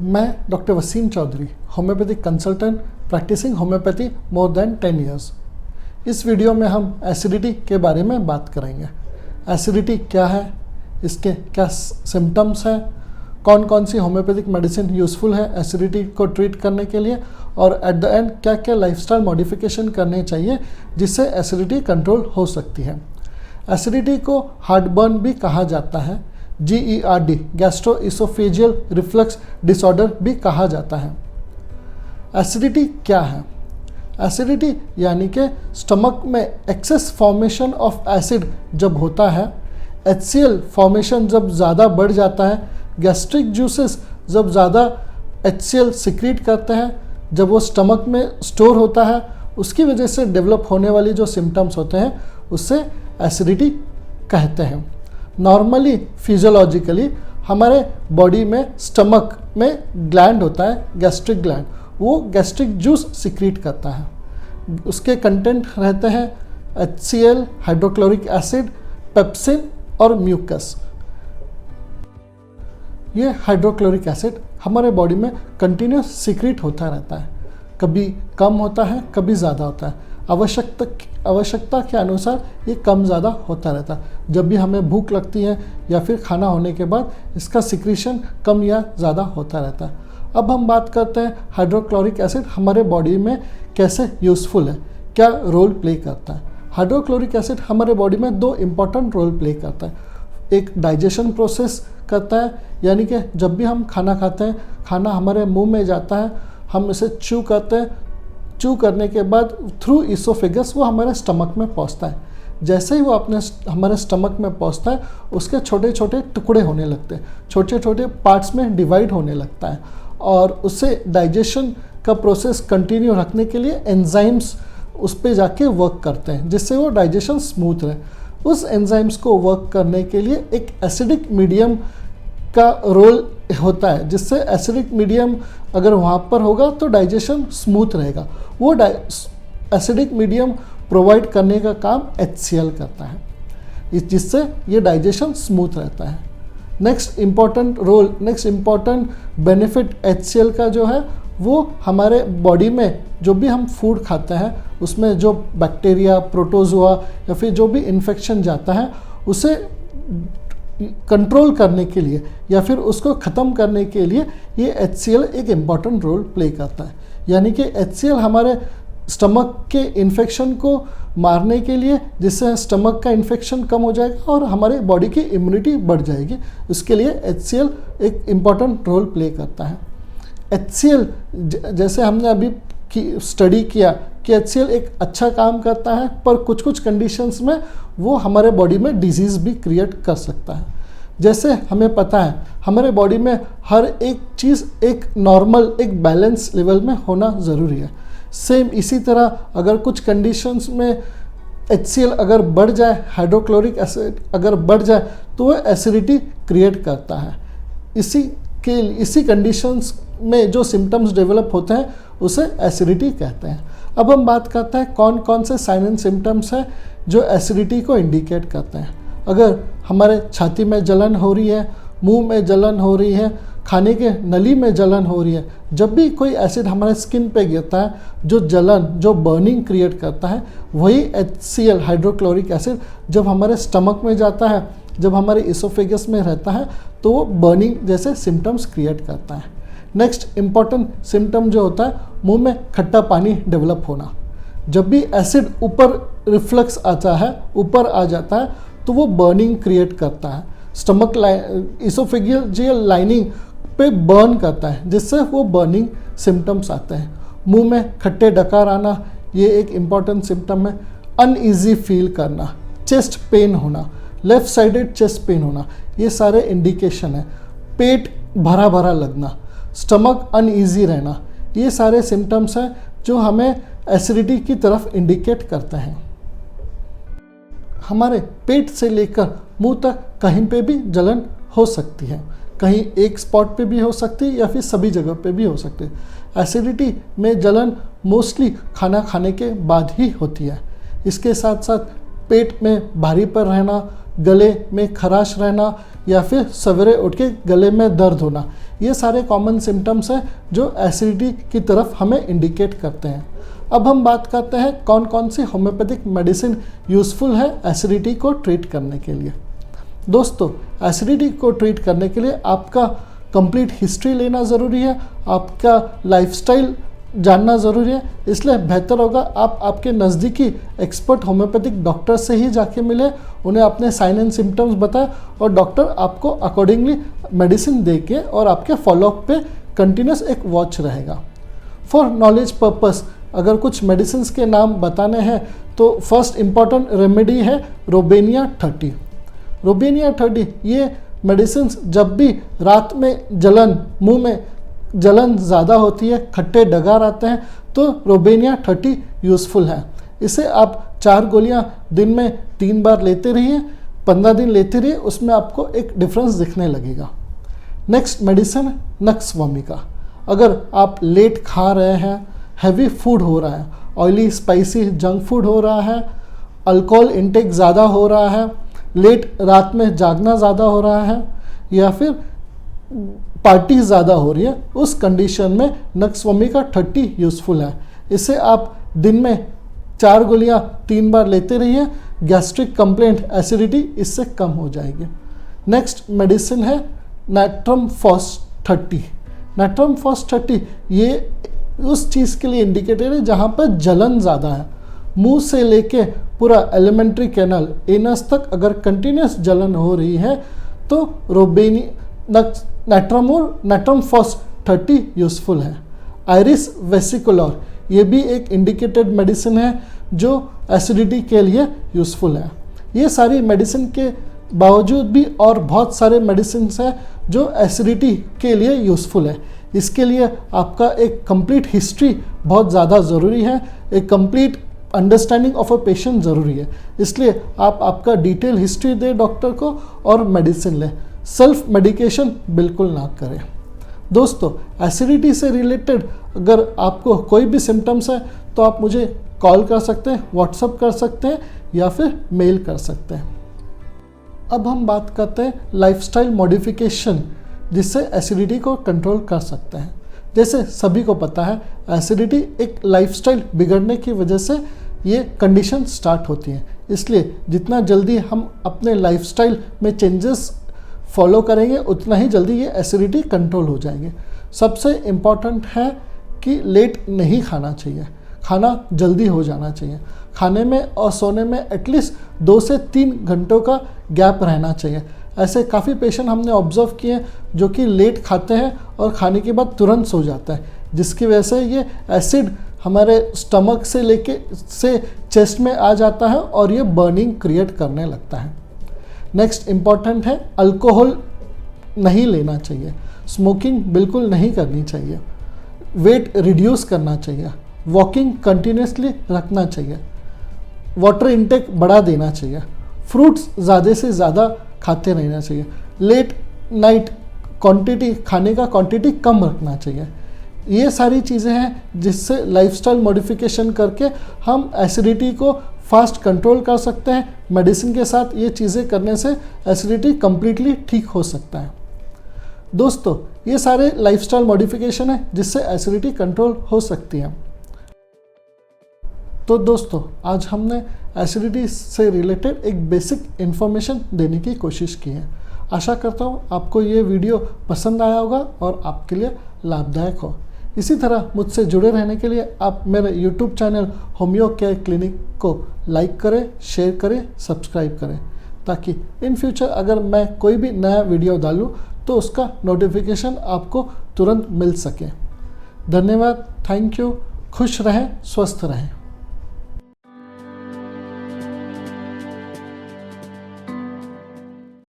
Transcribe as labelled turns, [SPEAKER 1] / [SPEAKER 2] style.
[SPEAKER 1] मैं doctor Wasim Chaudhary, homeopathic consultant, practising homeopathy more than 10 years. इस video में हम एसिडिटी के बारे में बात करेंगे। एसिडिटी क्या है, इसके क्या सिम्टम्स हैं, कौन कौन सी होम्योपैथिक मेडिसिन यूज़फुल है एसिडिटी को ट्रीट करने के लिए, और एट द एंड क्या क्या लाइफस्टाइल मॉडिफिकेशन करने चाहिए जिससे एसिडिटी कंट्रोल हो सकती है। एसिडिटी को हार्टबर्न भी कहा जाता है, GERD गैस्ट्रोइसोफेजियल रिफ्लक्स डिसऑर्डर भी कहा जाता है। एसिडिटी क्या है? एसिडिटी यानी कि स्टमक में एक्सेस फॉर्मेशन ऑफ एसिड जब होता है, HCl फॉर्मेशन जब ज़्यादा बढ़ जाता है, गैस्ट्रिक जूसेस जब ज़्यादा HCl सिक्रीट करते हैं, जब वो स्टमक में स्टोर होता है, उसकी वजह से डेवलप होने वाली जो सिम्टम्स होते हैं उससे एसिडिटी कहते हैं। नॉर्मली फिजियोलॉजिकली हमारे बॉडी में स्टमक में ग्लैंड होता है, गैस्ट्रिक ग्लैंड, वो गैस्ट्रिक जूस सिक्रीट करता है। उसके कंटेंट रहते हैं HCl, हाइड्रोक्लोरिक एसिड, पेप्सिन और म्यूकस। ये हाइड्रोक्लोरिक एसिड हमारे बॉडी में कंटिन्यूस सिक्रीट होता रहता है, कभी कम होता है, कभी ज़्यादा होता है। आवश्यकता के अनुसार ये कम ज़्यादा होता रहता है। जब भी हमें भूख लगती है या फिर खाना होने के बाद इसका सिक्रीशन कम या ज़्यादा होता रहता है। अब हम बात करते हैं हाइड्रोक्लोरिक एसिड हमारे बॉडी में कैसे यूज़फुल है, क्या रोल प्ले करता है। हाइड्रोक्लोरिक एसिड हमारे बॉडी में दो इम्पॉर्टेंट रोल प्ले करता है। एक डाइजेशन प्रोसेस करता है, यानी कि जब भी हम खाना खाते हैं, खाना हमारे मुंह में जाता है, हम इसे च्यू करते हैं, च्यू करने के बाद थ्रू इसोफेगस वो हमारे स्टमक में पहुंचता है। जैसे ही वो हमारे स्टमक में पहुंचता है, उसके छोटे छोटे टुकड़े होने लगते हैं, छोटे छोटे पार्ट्स में डिवाइड होने लगता है, और उससे डाइजेशन का प्रोसेस कंटिन्यू रखने के लिए एंजाइम्स उस पर जाके वर्क करते हैं, जिससे वो डाइजेशन स्मूथ रहे। उस एंजाइम्स को वर्क करने के लिए एक एसिडिक मीडियम का रोल होता है, जिससे एसिडिक मीडियम अगर वहाँ पर होगा तो डाइजेशन स्मूथ रहेगा। वो एसिडिक मीडियम प्रोवाइड करने का काम HCl करता है, जिससे ये डाइजेशन स्मूथ रहता है। नेक्स्ट इम्पॉर्टेंट बेनिफिट HCl का जो है, वो हमारे बॉडी में जो भी हम फूड खाते हैं उसमें जो बैक्टीरिया, प्रोटोजोआ या फिर जो भी इन्फेक्शन जाता है उसे कंट्रोल करने के लिए या फिर उसको ख़त्म करने के लिए ये HCl एक इम्पॉर्टेंट रोल प्ले करता है। यानी कि HCl हमारे स्टमक के इन्फेक्शन को मारने के लिए, जिससे स्टमक का इन्फेक्शन कम हो जाएगा और हमारे बॉडी की इम्यूनिटी बढ़ जाएगी, उसके लिए HCl एक इम्पॉर्टेंट रोल प्ले करता है। HCl जैसे हमने अभी स्टडी किया कि HCl एक अच्छा काम करता है, पर कुछ कुछ कंडीशंस में वो हमारे बॉडी में डिजीज़ भी क्रिएट कर सकता है। जैसे हमें पता है हमारे बॉडी में हर एक चीज़ एक नॉर्मल, एक बैलेंस लेवल में होना ज़रूरी है। सेम इसी तरह अगर कुछ कंडीशंस में HCl अगर बढ़ जाए, हाइड्रोक्लोरिक एसिड अगर बढ़ जाए, तो वह एसिडिटी क्रिएट करता है। इसी कंडीशंस में जो सिम्टम्स डेवलप होते हैं उसे एसिडिटी कहते हैं। अब हम बात करते हैं कौन कौन से साइन एंड सिम्टम्स हैं जो एसिडिटी को इंडिकेट करते हैं। अगर हमारे छाती में जलन हो रही है, मुंह में जलन हो रही है, खाने के नली में जलन हो रही है, जब भी कोई एसिड हमारे स्किन पे गिरता है, जो जलन, जो बर्निंग क्रिएट करता है, वही HCl हाइड्रोक्लोरिक एसिड जब हमारे स्टमक में जाता है, जब हमारे इसोफेगस में रहता है, तो वो बर्निंग जैसे सिम्टम्स क्रिएट करता है। नेक्स्ट इम्पॉर्टेंट सिम्टम जो होता है, मुंह में खट्टा पानी डेवलप होना। जब भी एसिड ऊपर रिफ्लक्स आता है, ऊपर आ जाता है, तो वो बर्निंग क्रिएट करता है, स्टमक इसोफेजियल लाइनिंग पे बर्न करता है, जिससे वो बर्निंग सिम्टम्स आते हैं। मुंह में खट्टे डकार आना, ये एक इम्पॉर्टेंट सिम्टम है। अनईजी फील करना, चेस्ट पेन होना, लेफ्ट साइडेड चेस्ट पेन होना, ये सारे इंडिकेशन है। पेट भरा भरा लगना, स्टमक अनईजी रहना, ये सारे सिम्टम्स हैं जो हमें एसिडिटी की तरफ इंडिकेट करते हैं। हमारे पेट से लेकर मुंह तक कहीं पे भी जलन हो सकती है, कहीं एक स्पॉट पे भी हो सकती है या फिर सभी जगह पे भी हो सकती है। एसिडिटी में जलन मोस्टली खाना खाने के बाद ही होती है। इसके साथ साथ पेट में भारीपन रहना, गले में खराश रहना या फिर सवेरे उठ के गले में दर्द होना, ये सारे कॉमन सिम्टम्स हैं जो एसिडिटी की तरफ हमें इंडिकेट करते हैं। अब हम बात करते हैं कौन कौन सी होम्योपैथिक मेडिसिन यूज़फुल है एसिडिटी को ट्रीट करने के लिए। दोस्तों, एसिडिटी को ट्रीट करने के लिए आपका कंप्लीट हिस्ट्री लेना ज़रूरी है, आपका लाइफस्टाइल जानना ज़रूरी है। इसलिए बेहतर होगा आप आपके नज़दीकी एक्सपर्ट होम्योपैथिक डॉक्टर से ही जाके मिले, उन्हें अपने साइन एंड सिम्टम्स बताएं और डॉक्टर आपको अकॉर्डिंगली मेडिसिन दे के और आपके फॉलोअप पे कंटिन्यूस एक वॉच रहेगा। फॉर नॉलेज पर्पस अगर कुछ मेडिसिन के नाम बताने हैं तो फर्स्ट इम्पॉर्टेंट रेमेडी है रोबेनिया 30। रोबेनिया 30 ये मेडिसिन जब भी रात में जलन, मुंह में जलन ज़्यादा होती है, खट्टे डकार आते हैं, तो रोबेनिया 30 यूज़फुल है। इसे आप 4 गोलियां दिन में 3 बार लेते रहिए, 15 दिन लेते रहिए, उसमें आपको एक डिफरेंस दिखने लगेगा। Next medicine nux vomica. अगर आप लेट खा रहे हैं, हैवी फूड हो रहा है, ऑयली स्पाइसी जंक फूड हो रहा है, अल्कोहल इंटेक ज़्यादा हो रहा है, लेट रात में जागना ज़्यादा हो रहा है या फिर पार्टी ज़्यादा हो रही है, उस कंडीशन में नक्स वोमिका 30 यूज़फुल है। इसे आप दिन में 4 गोलियां 3 बार लेते रहिए, गैस्ट्रिक कंप्लेंट, एसिडिटी इससे कम हो जाएगी। नेक्स्ट मेडिसिन है नाइट्रम फॉस 30। नाइट्रम फॉस 30 ये उस चीज़ के लिए इंडिकेटेड है जहाँ पर जलन ज़्यादा है, मुंह से लेके पूरा एलिमेंट्री कैनल एनस तक अगर कंटिन्यूस जलन हो रही है तो नाइट्रम फॉस 30 यूज़फुल है। आयरिस वेसिकुलर ये भी एक इंडिकेटेड मेडिसिन है जो एसिडिटी के लिए यूज़फुल है। ये सारी मेडिसिन के बावजूद भी और बहुत सारे मेडिसिन हैं जो एसिडिटी के लिए यूज़फुल है। इसके लिए आपका एक कंप्लीट हिस्ट्री बहुत ज़्यादा ज़रूरी है, एक complete understanding of a patient ज़रूरी है। इसलिए आप आपका डिटेल हिस्ट्री दें डॉक्टर को और मेडिसिन लें। सेल्फ मेडिकेशन बिल्कुल ना करें। दोस्तों, एसिडिटी से रिलेटेड अगर आपको कोई भी सिम्टम्स है तो आप मुझे कॉल कर सकते हैं, व्हाट्सअप कर सकते हैं या फिर मेल कर सकते हैं। अब हम बात करते हैं लाइफस्टाइल मॉडिफिकेशन जिससे एसिडिटी को कंट्रोल कर सकते हैं। जैसे सभी को पता है एसिडिटी एक लाइफस्टाइल बिगड़ने की वजह से ये कंडीशन स्टार्ट होती है। इसलिए जितना जल्दी हम अपने लाइफस्टाइल में चेंजेस फॉलो करेंगे उतना ही जल्दी ये एसिडिटी कंट्रोल हो जाएगी। सबसे इम्पॉर्टेंट है कि लेट नहीं खाना चाहिए, खाना जल्दी हो जाना चाहिए। खाने में और सोने में एटलीस्ट 2 से 3 घंटों का गैप रहना चाहिए। ऐसे काफ़ी पेशेंट हमने ऑब्जर्व किए हैं जो कि लेट खाते हैं और खाने के बाद तुरंत सो जाता है, जिसकी वजह से ये एसिड हमारे स्टमक से लेके चेस्ट में आ जाता है और ये बर्निंग क्रिएट करने लगता है। नेक्स्ट इम्पॉर्टेंट है अल्कोहल नहीं लेना चाहिए, स्मोकिंग बिल्कुल नहीं करनी चाहिए, वेट रिड्यूस करना चाहिए, वॉकिंग कंटिन्यूसली रखना चाहिए, वाटर इंटेक बढ़ा देना चाहिए, फ्रूट्स ज़्यादा से ज़्यादा खाते रहना चाहिए, लेट नाइट क्वांटिटी खाने का क्वांटिटी कम रखना चाहिए। ये सारी चीज़ें हैं जिससे लाइफस्टाइल मॉडिफिकेशन करके हम एसिडिटी को फास्ट कंट्रोल कर सकते हैं। मेडिसिन के साथ ये चीज़ें करने से एसिडिटी कम्प्लीटली ठीक हो सकता है। दोस्तों, ये सारे लाइफस्टाइल मॉडिफिकेशन है जिससे एसिडिटी कंट्रोल हो सकती है। तो दोस्तों, आज हमने एसिडिटी से रिलेटेड एक बेसिक इन्फॉर्मेशन देने की कोशिश की है। आशा करता हूँ आपको ये वीडियो पसंद आया होगा और आपके लिए लाभदायक हो। इसी तरह मुझसे जुड़े रहने के लिए आप मेरे YouTube channel homeo care clinic को लाइक करें, शेयर करें, सब्सक्राइब करें, ताकि इन फ्यूचर अगर मैं कोई भी नया वीडियो डालूँ तो उसका नोटिफिकेशन आपको तुरंत मिल सके। धन्यवाद, थैंक यू, खुश रहें, स्वस्थ रहें।